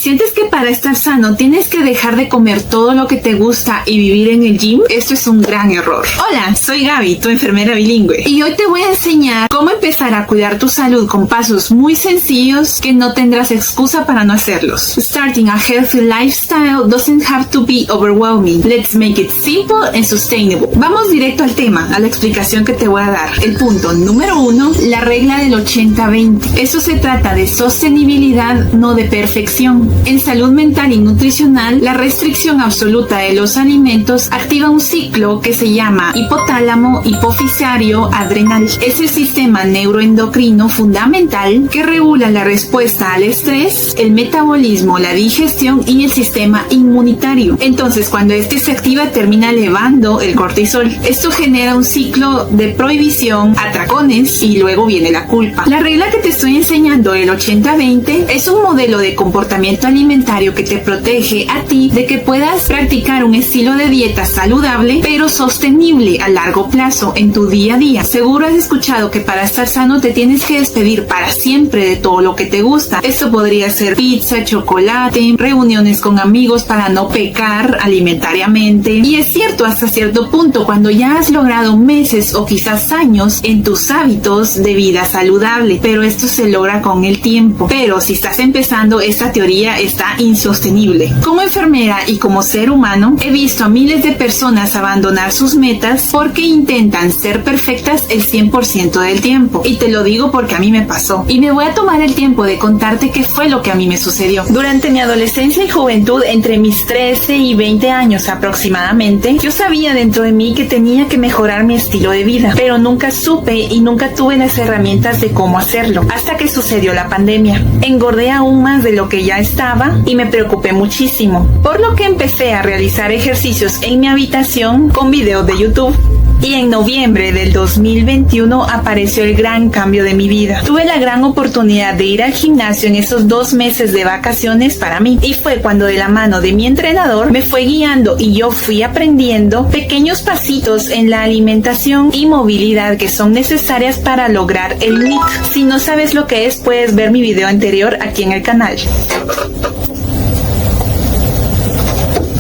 ¿Sientes que para estar sano tienes que dejar de comer todo lo que te gusta y vivir en el gym? Esto es un gran error. Hola, soy Gaby, tu enfermera bilingüe, y hoy te voy a enseñar cómo empezar a cuidar tu salud con pasos muy sencillos que no tendrás excusa para no hacerlos. Starting a healthy lifestyle doesn't have to be overwhelming. Let's make it simple and sustainable. Vamos directo al tema, a la explicación que te voy a dar. El punto número 1, la regla del 80-20. Eso se trata de sostenibilidad, no de perfección. En salud mental y nutricional, la restricción absoluta de los alimentos activa un ciclo que se llama hipotálamo hipofisario adrenal. Es el sistema neuroendocrino fundamental que regula la respuesta al estrés, el metabolismo, la digestión y el sistema inmunitario. Entonces, cuando este se activa, termina elevando el cortisol. Esto genera un ciclo de prohibición, atracones y luego viene la culpa. La regla que te estoy enseñando, el 80-20, es un modelo de comportamiento alimentario que te protege a ti de que puedas practicar un estilo de dieta saludable pero sostenible a largo plazo en tu día a día. Seguro has escuchado que para estar sano te tienes que despedir para siempre de todo lo que te gusta. Esto podría ser pizza, chocolate, reuniones con amigos para no pecar alimentariamente. Y es cierto hasta cierto punto cuando ya has logrado meses o quizás años en tus hábitos de vida saludable, pero esto se logra con el tiempo. Pero si estás empezando, esta teoría está insostenible. Como enfermera y como ser humano, he visto a miles de personas abandonar sus metas porque intentan ser perfectas el 100% del tiempo. Y te lo digo porque a mí me pasó. Y me voy a tomar el tiempo de contarte qué fue lo que a mí me sucedió. Durante mi adolescencia y juventud, entre mis 13 y 20 años aproximadamente, yo sabía dentro de mí que tenía que mejorar mi estilo de vida, pero nunca supe y nunca tuve las herramientas de cómo hacerlo, hasta que sucedió la pandemia. Engordé aún más de lo que ya estaba y me preocupé muchísimo, por lo que empecé a realizar ejercicios en mi habitación con videos de YouTube. Y en noviembre del 2021 apareció el gran cambio de mi vida. Tuve la gran oportunidad de ir al gimnasio en esos 2 meses de vacaciones para mí. Y fue cuando de la mano de mi entrenador me fue guiando y yo fui aprendiendo pequeños pasitos en la alimentación y movilidad que son necesarias para lograr el NEAT. Si no sabes lo que es, puedes ver mi video anterior aquí en el canal.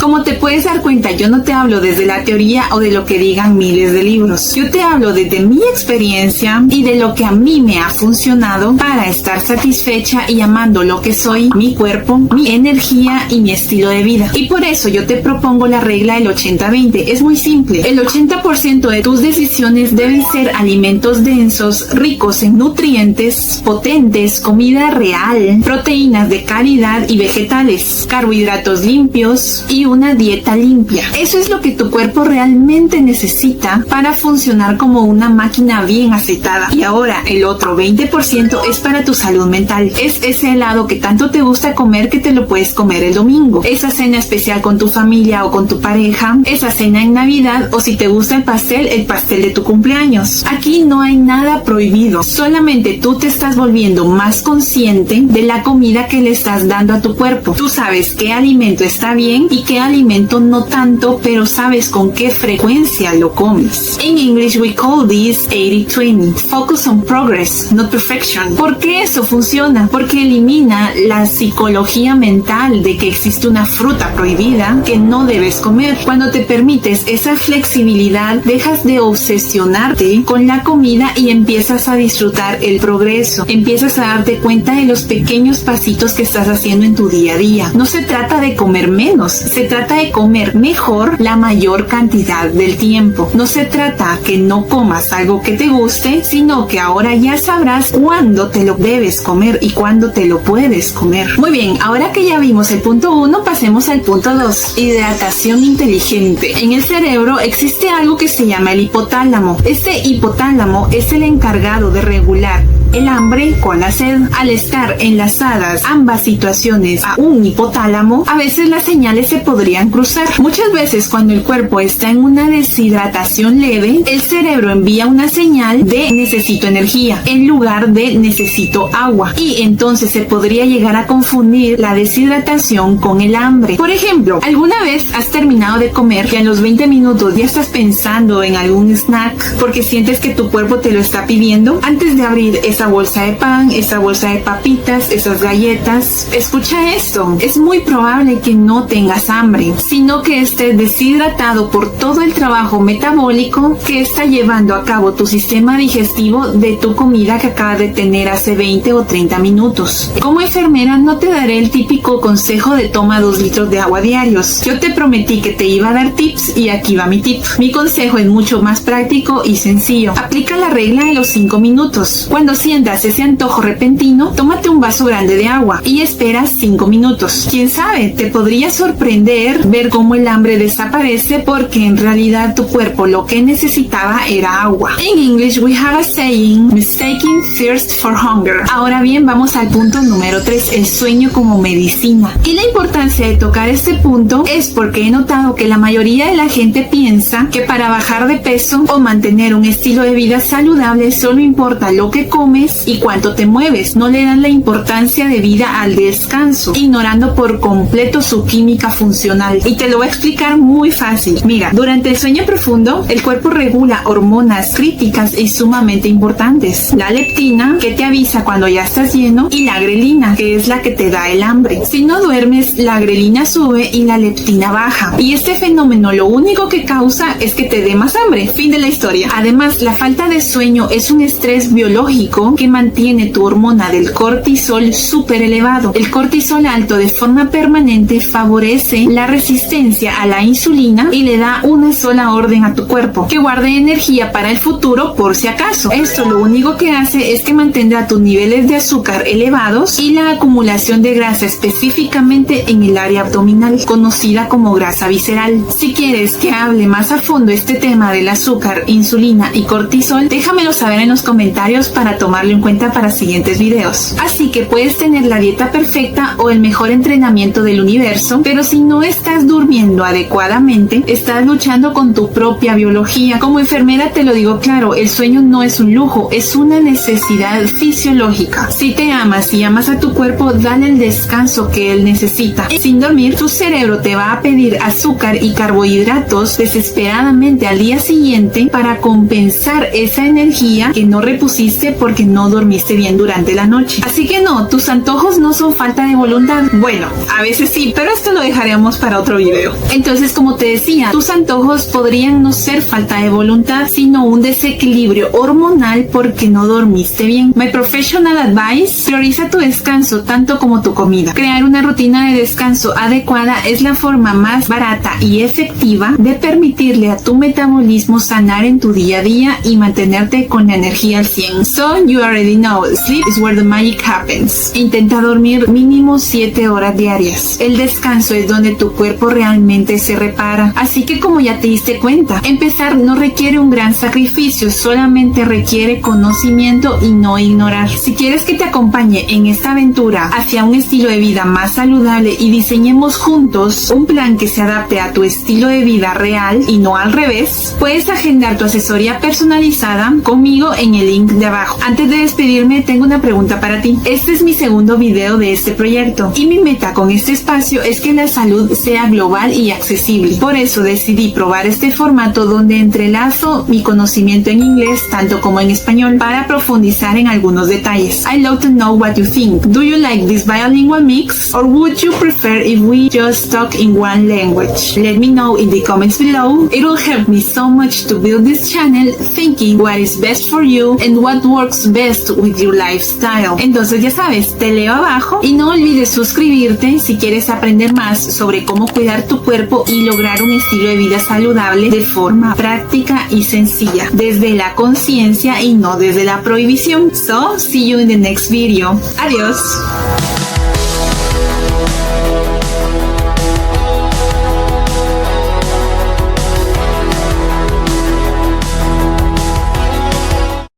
Como te puedes dar cuenta, yo no te hablo desde la teoría o de lo que digan miles de libros. Yo te hablo desde mi experiencia y de lo que a mí me ha funcionado para estar satisfecha y amando lo que soy, mi cuerpo, mi energía y mi estilo de vida. Y por eso yo te propongo la regla del 80-20. Es muy simple. El 80% de tus decisiones deben ser alimentos densos, ricos en nutrientes, potentes, comida real, proteínas de calidad y vegetales, carbohidratos limpios y una dieta limpia. Eso es lo que tu cuerpo realmente necesita para funcionar como una máquina bien aceitada. Y ahora el otro 20% es para tu salud mental. Es ese helado que tanto te gusta comer que te lo puedes comer el domingo. Esa cena especial con tu familia o con tu pareja. Esa cena en Navidad, o si te gusta el pastel de tu cumpleaños. Aquí no hay nada prohibido. Solamente tú te estás volviendo más consciente de la comida que le estás dando a tu cuerpo. Tú sabes qué alimento está bien y qué alimento no tanto, pero sabes con qué frecuencia lo comes. En English we call this 80-20. Focus on progress, not perfection. ¿Por qué eso funciona? Porque elimina la psicología mental de que existe una fruta prohibida que no debes comer. Cuando te permites esa flexibilidad, dejas de obsesionarte con la comida y empiezas a disfrutar el progreso. Empiezas a darte cuenta de los pequeños pasitos que estás haciendo en tu día a día. No se trata de comer menos, se trata de comer mejor la mayor cantidad del tiempo. No se trata que no comas algo que te guste, sino que ahora ya sabrás cuándo te lo debes comer y cuándo te lo puedes comer. Muy bien, ahora que ya vimos el punto 1, pasemos al punto 2. Hidratación inteligente. En el cerebro existe algo que se llama el hipotálamo. Este hipotálamo es el encargado de regular el hambre con la sed. Al estar enlazadas ambas situaciones a un hipotálamo, a veces las señales se podrían cruzar. Muchas veces cuando el cuerpo está en una deshidratación leve, el cerebro envía una señal de necesito energía en lugar de necesito agua, y entonces se podría llegar a confundir la deshidratación con el hambre. Por ejemplo, ¿alguna vez has terminado de comer y a los 20 minutos ya estás pensando en algún snack porque sientes que tu cuerpo te lo está pidiendo? Antes de abrir esa esa bolsa de pan, esa bolsa de papitas, esas galletas. Escucha esto, es muy probable que no tengas hambre, sino que estés deshidratado por todo el trabajo metabólico que está llevando a cabo tu sistema digestivo de tu comida que acabas de tener hace 20 o 30 minutos. Como enfermera no te daré el típico consejo de toma 2 litros de agua diarios. Yo te prometí que te iba a dar tips y aquí va mi tip. Mi consejo es mucho más práctico y sencillo. Aplica la regla de los 5 minutos. Cuando sientas ese antojo repentino, tómate un vaso grande de agua y esperas 5 minutos. Quién sabe, te podría sorprender ver cómo el hambre desaparece porque en realidad tu cuerpo lo que necesitaba era agua. En English we have a saying, mistaking thirst for hunger. Ahora bien, vamos al punto número 3, el sueño como medicina. Y la importancia de tocar este punto es porque he notado que la mayoría de la gente piensa que para bajar de peso o mantener un estilo de vida saludable solo importa lo que comes y cuánto te mueves. No le dan la importancia de vida al descanso, ignorando por completo su química funcional. Y te lo voy a explicar muy fácil. Mira, durante el sueño profundo, el cuerpo regula hormonas críticas y sumamente importantes. La leptina, que te avisa cuando ya estás lleno, y la grelina, que es la que te da el hambre. Si no duermes, la grelina sube y la leptina baja. Y este fenómeno lo único que causa es que te dé más hambre. Fin de la historia. Además, la falta de sueño es un estrés biológico que mantiene tu hormona del cortisol súper elevado. El cortisol alto de forma permanente favorece la resistencia a la insulina y le da una sola orden a tu cuerpo, que guarde energía para el futuro por si acaso. Esto lo único que hace es que mantendrá tus niveles de azúcar elevados y la acumulación de grasa específicamente en el área abdominal, conocida como grasa visceral. Si quieres que hable más a fondo este tema del azúcar, insulina y cortisol, déjamelo saber en los comentarios para tomarlo en cuenta para siguientes videos. Así que puedes tener la dieta perfecta o el mejor entrenamiento del universo, pero si no estás durmiendo adecuadamente, estás luchando con tu propia biología. Como enfermera te lo digo claro, el sueño no es un lujo, es una necesidad fisiológica. Si te amas y amas a tu cuerpo, dale el descanso que él necesita. Sin dormir, tu cerebro te va a pedir azúcar y carbohidratos desesperadamente al día siguiente para compensar esa energía que no repusiste porque no dormiste bien durante la noche. Así que no, tus antojos no son falta de voluntad. Bueno, a veces sí, pero esto lo dejaremos para otro video. Entonces, como te decía, tus antojos podrían no ser falta de voluntad, sino un desequilibrio hormonal porque no dormiste bien. My professional advice: prioriza tu descanso tanto como tu comida. Crear una rutina de descanso adecuada es la forma más barata y efectiva de permitirle a tu metabolismo sanar en tu día a día y mantenerte con la energía al 100. So, you already know, sleep is where the magic happens. Intenta dormir mínimo 7 horas diarias. El descanso es donde tu cuerpo realmente se repara. Así que, como ya te diste cuenta, empezar no requiere un gran sacrificio, solamente requiere conocimiento y no ignorar. Si quieres que te acompañe en esta aventura hacia un estilo de vida más saludable y diseñemos juntos un plan que se adapte a tu estilo de vida real y no al revés, puedes agendar tu asesoría personalizada conmigo en el link de abajo. Antes de despedirme, tengo una pregunta para ti. Este es mi segundo video de este proyecto y mi meta con este espacio es que la salud sea global y accesible. Por eso decidí probar este formato donde entrelazo mi conocimiento en inglés tanto como en español para profundizar en algunos detalles. I'd love to know what you think. Do you like this bilingual mix or would you prefer if we just talk in one language? Let me know in the comments below. It will help me so much to build this channel thinking what is best for you and what works best with your lifestyle. Entonces ya sabes, te leo abajo y no olvides suscribirte si quieres aprender más sobre cómo cuidar tu cuerpo y lograr un estilo de vida saludable de forma práctica y sencilla, desde la conciencia y no desde la prohibición. So, see you in the next video. Adiós.